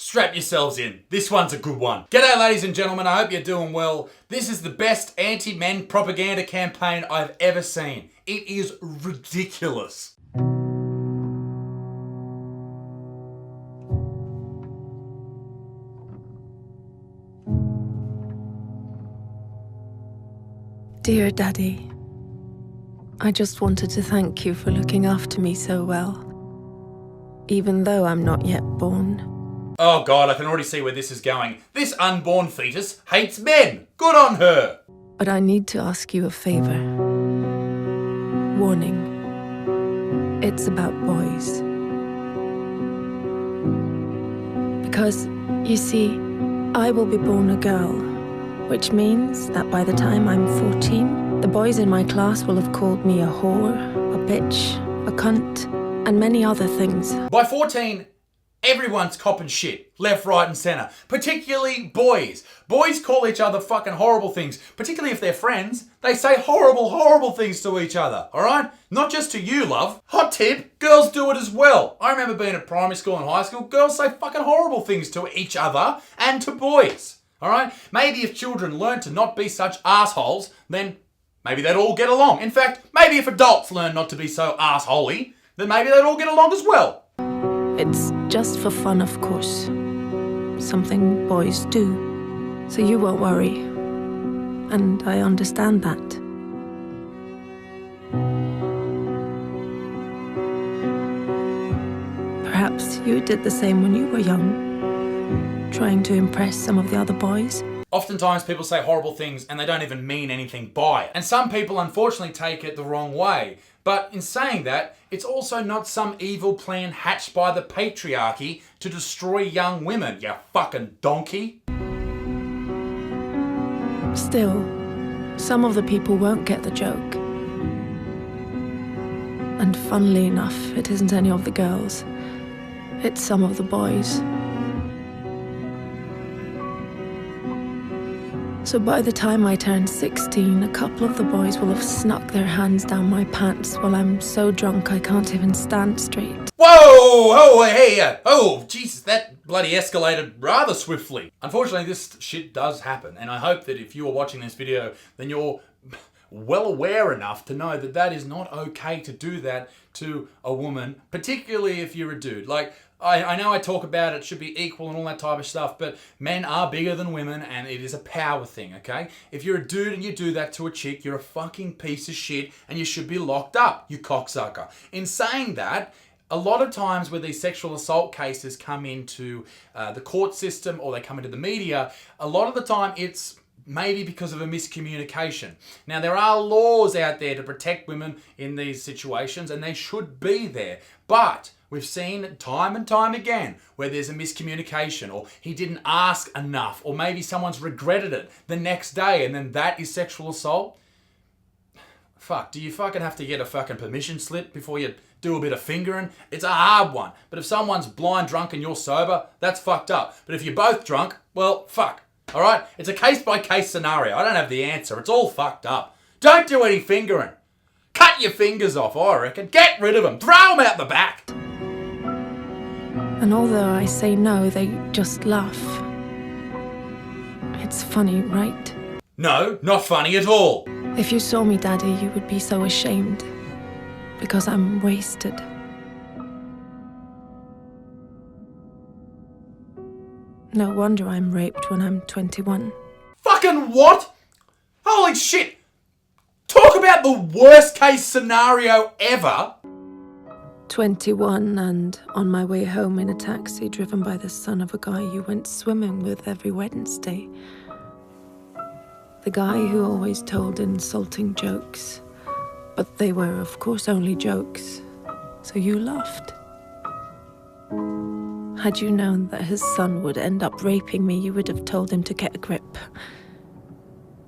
strap yourselves in. This one's a good one. G'day ladies and gentlemen, I hope you're doing well. This is the best anti-men propaganda campaign I've ever seen. It is ridiculous. Dear Daddy, I just wanted to thank you for looking after me so well, even though I'm not yet born. Oh God, I can already see where this is going. This unborn fetus hates men. Good on her. But I need to ask you a favor. Warning. It's about boys. Because, you see, I will be born a girl, which means that by the time I'm 14, the boys in my class will have called me a whore, a bitch, a cunt, and many other things. By 14, everyone's copping shit, left, right and centre. Particularly boys. Boys call each other fucking horrible things. Particularly if they're friends. They say horrible, horrible things to each other. Alright? Not just to you, love. Hot tip, girls do it as well. I remember being at primary school and high school. Girls say fucking horrible things to each other and to boys. Alright? Maybe if children learn to not be such assholes, then maybe they'd all get along. In fact, maybe if adults learn not to be so assholey, then maybe they'd all get along as well. It's just for fun, of course. Something boys do. So you won't worry. And I understand that. Perhaps you did the same when you were young, trying to impress some of the other boys. Oftentimes people say horrible things and they don't even mean anything by it. And some people unfortunately take it the wrong way. But in saying that, it's also not some evil plan hatched by the patriarchy to destroy young women, you fucking donkey. Still, some of the people won't get the joke. And funnily enough, it isn't any of the girls. It's some of the boys. So by the time I turn 16, a couple of the boys will have snuck their hands down my pants while I'm so drunk I can't even stand straight. Whoa! Oh, hey! Oh, Jesus, that bloody escalated rather swiftly. Unfortunately, this shit does happen, and I hope that if you are watching this video, then you're well aware enough to know that that is not okay to do that to a woman, particularly if you're a dude. Like, I know I talk about it should be equal and all that type of stuff, but men are bigger than women and it is a power thing, okay? If you're a dude and you do that to a chick, you're a fucking piece of shit and you should be locked up, you cocksucker. In saying that, a lot of times where these sexual assault cases come into the court system or they come into the media, a lot of the time it's maybe because of a miscommunication. Now, there are laws out there to protect women in these situations and they should be there, but we've seen time and time again where there's a miscommunication or he didn't ask enough or maybe someone's regretted it the next day and then that is sexual assault. Fuck, do you fucking have to get a fucking permission slip before you do a bit of fingering? It's a hard one. But if someone's blind drunk and you're sober, that's fucked up. But if you're both drunk, well, fuck. Alright? It's a case-by-case scenario. I don't have the answer. It's all fucked up. Don't do any fingering. Cut your fingers off, I reckon. Get rid of them. Throw them out the back. And although I say no, they just laugh. It's funny, right? No, not funny at all. If you saw me, Daddy, you would be so ashamed. Because I'm wasted. No wonder I'm raped when I'm 21. Fucking what? Holy shit. Talk about the worst case scenario ever. 21 and on my way home in a taxi driven by the son of a guy you went swimming with every Wednesday. The guy who always told insulting jokes. But they were, of course, only jokes. So you laughed. Had you known that his son would end up raping me, you would have told him to get a grip.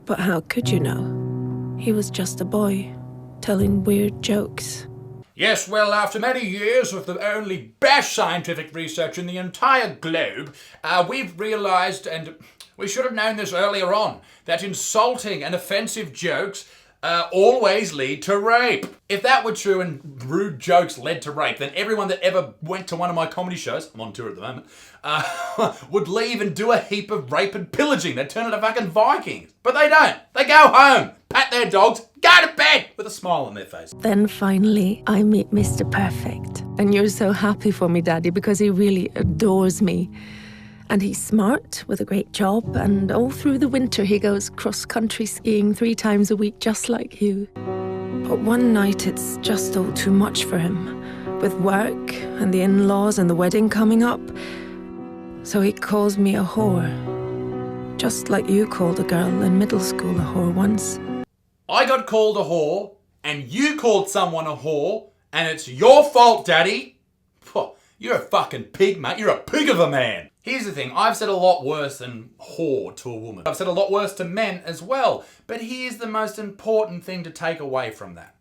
But how could you know? He was just a boy, telling weird jokes. Yes, well, after many years of the only best scientific research in the entire globe, we've realised, and we should have known this earlier on, that insulting and offensive jokes always lead to rape. If that were true and rude jokes led to rape, then everyone that ever went to one of my comedy shows, I'm on tour at the moment, would leave and do a heap of rape and pillaging. They'd turn into fucking Vikings. But they don't. They go home, pat their dogs, go to bed with a smile on their face. Then finally, I meet Mr. Perfect. And you're so happy for me, Daddy, because he really adores me. And he's smart, with a great job, and all through the winter he goes cross-country skiing 3 times a week, just like you. But one night it's just all too much for him, with work and the in-laws and the wedding coming up. So he calls me a whore, just like you called a girl in middle school a whore once. I got called a whore, and you called someone a whore, and it's your fault, Daddy. You're a fucking pig, mate. You're a pig of a man. Here's the thing. I've said a lot worse than whore to a woman. I've said a lot worse to men as well. But here's the most important thing to take away from that.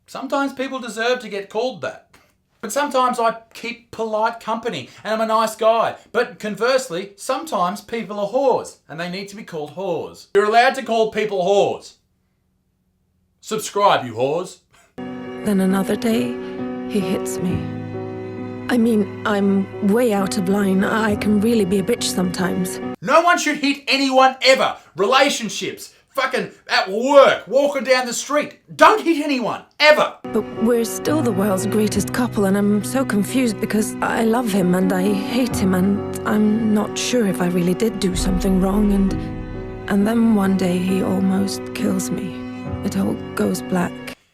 Sometimes people deserve to get called that. But sometimes I keep polite company and I'm a nice guy. But conversely, sometimes people are whores and they need to be called whores. You're allowed to call people whores. Subscribe, you whores. Then another day, he hits me. I mean, I'm way out of line. I can really be a bitch sometimes. No one should hit anyone ever. Relationships, fucking at work, walking down the street. Don't hit anyone, ever. But we're still the world's greatest couple, and I'm so confused because I love him and I hate him, and I'm not sure if I really did do something wrong, and then one day he almost kills me. It all goes black.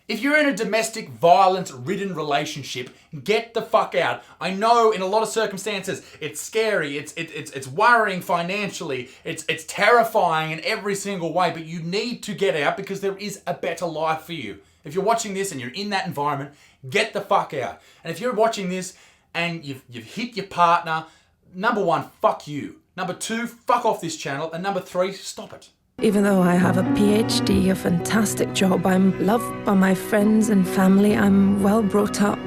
If you're in a domestic violence-ridden relationship, get the fuck out. I know in a lot of circumstances it's scary, it's worrying financially, it's terrifying in every single way, but you need to get out because there is a better life for you. If you're watching this and you're in that environment, get the fuck out. And if you're watching this and you've hit your partner, number 1, fuck you. Number 2, fuck off this channel. And number 3, stop it. Even though I have a PhD, a fantastic job, I'm loved by my friends and family, I'm well brought up,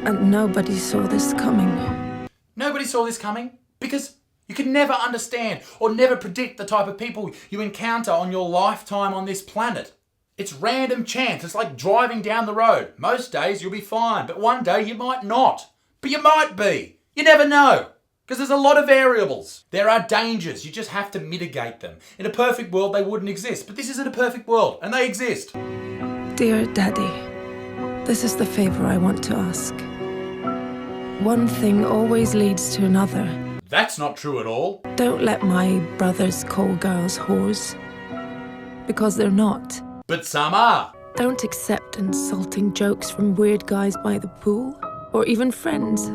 and nobody saw this coming. Nobody saw this coming because you can never understand or never predict the type of people you encounter on your lifetime on this planet. It's random chance. It's like driving down the road. Most days you'll be fine, but one day you might not. But you might be. You never know. Because there's a lot of variables. There are dangers. You just have to mitigate them. In a perfect world, they wouldn't exist. But this isn't a perfect world, and they exist. Dear Daddy, this is the favor I want to ask. One thing always leads to another. That's not true at all. Don't let my brothers call girls whores. Because they're not. But some are. Don't accept insulting jokes from weird guys by the pool. Or even friends.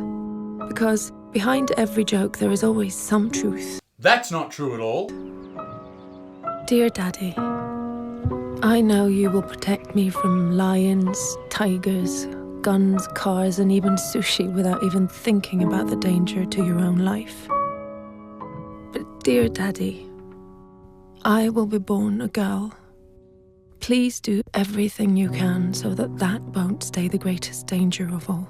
Because behind every joke, there is always some truth. That's not true at all. Dear Daddy, I know you will protect me from lions, tigers, guns, cars, and even sushi without even thinking about the danger to your own life. But dear Daddy, I will be born a girl. Please do everything you can so that that won't stay the greatest danger of all.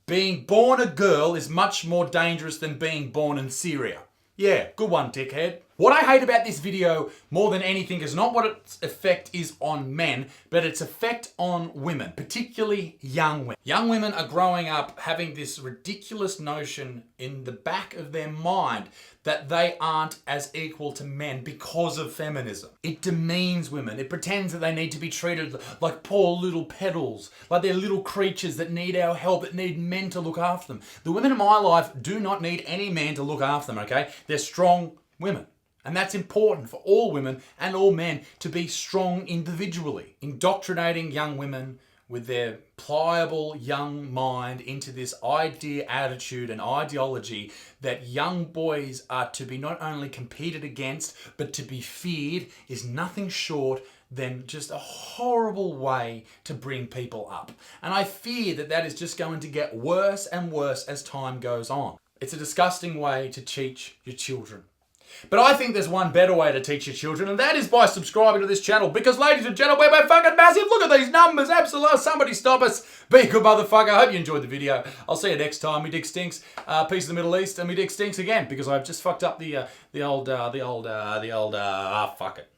Being born a girl is much more dangerous than being born in Syria. Yeah, good one, dickhead. What I hate about this video more than anything is not what its effect is on men, but its effect on women, particularly young women. Young women are growing up having this ridiculous notion in the back of their mind that they aren't as equal to men because of feminism. It demeans women. It pretends that they need to be treated like poor little pedals, like they're little creatures that need our help, that need men to look after them. The women in my life do not need any man to look after them, okay? They're strong women. And that's important for all women and all men to be strong individually. Indoctrinating young women with their pliable young mind into this idea, attitude and ideology that young boys are to be not only competed against but to be feared is nothing short than just a horrible way to bring people up. And I fear that that is just going to get worse and worse as time goes on. It's a disgusting way to teach your children. But I think there's one better way to teach your children, and that is by subscribing to this channel. Because, ladies and gentlemen, we're fucking massive. Look at these numbers. Absolutely. Somebody stop us. Be a good motherfucker. I hope you enjoyed the video. I'll see you next time. Me dick stinks. Peace of the Middle East, and me dick stinks again because I've just fucked up fuck it.